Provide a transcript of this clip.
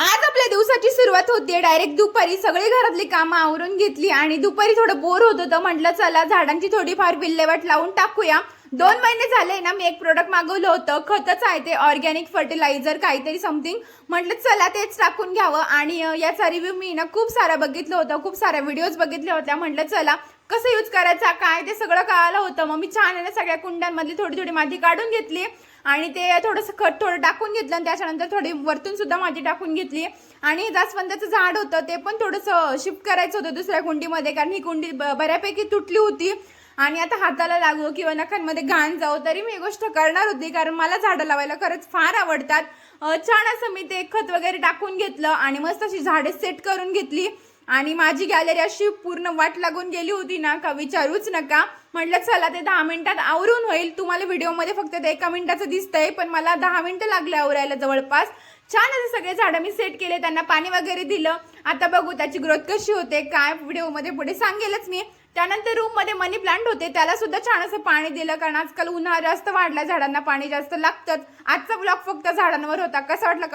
आज आपल्या दिवसाची सुरुवात होते डायरेक्ट दुपारी. सगळी घरातली कामं आवरून घेतली आणि दुपारी थोडं बोर होत होतं. म्हटलं चला झाडांची थोडीफार विल्हेवाट लावून टाकूया. 2 महिने झाले ना मी एक प्रोडक्ट मागवलं होतं. खतच आहे ते, ऑर्गॅनिक फर्टिलायझर काहीतरी समथिंग. म्हटलं चला तेच टाकून घ्यावं आणि याचा रिव्ह्यू मी ना खूप सारा बघितलं होतं, खूप साऱ्या व्हिडिओज बघितल्या होत्या. म्हटलं चला कसं यूज करायचा काय ते सगळं कळालं होतं. मग मी छान आहे सगळ्या कुंड्यांमधली थोडी थोडी माती काढून घेतली आणि ते थोडंसं खत थोडं टाकून घेतलं आणि त्याच्यानंतर थोडी वरतून सुद्धा माती टाकून घेतली. आणि जास्वंदाचं झाड होतं ते पण थोडंसं शिफ्ट करायचं होतं दुसऱ्या कुंडीमध्ये, कारण ही कुंडी बऱ्यापैकी तुटली होती आणि आता हाताला लागू किंवा नखांमध्ये घाण जाऊ तरी मी ही गोष्ट करणार होती, कारण मला झाडं लावायला खरंच फार आवडतात. छान असं मी ते खत वगैरे टाकून घेतलं आणि मस्त अशी झाडे सेट करून घेतली आणि माझी गॅलरी अशी पूर्ण वाट लागून गेली होती ना का विचारूच नका. म्हटलं चला ते 10 मिनिटात आवरून होईल. तुम्हाला व्हिडिओमध्ये फक्त ते 1 मिनिटाचं दिसतंय पण मला 10 मिनिटं लागले आवरायला जवळपास. छान असे सगळे झाडं मी सेट केले, त्यांना पाणी वगैरे दिलं. आता बघू त्याची ग्रोथ कशी होते काय व्हिडिओमध्ये पुढे सांगेलच मी. त्यानंतर रूममध्ये मनी प्लांट होते त्याला सुद्धा छान असं पाणी दिलं, कारण आजकाल उन्हाळा जास्त वाढला, झाडांना पाणी जास्त लागतं. आजचा ब्लॉग फक्त झाडांवर होता. कसा वाटला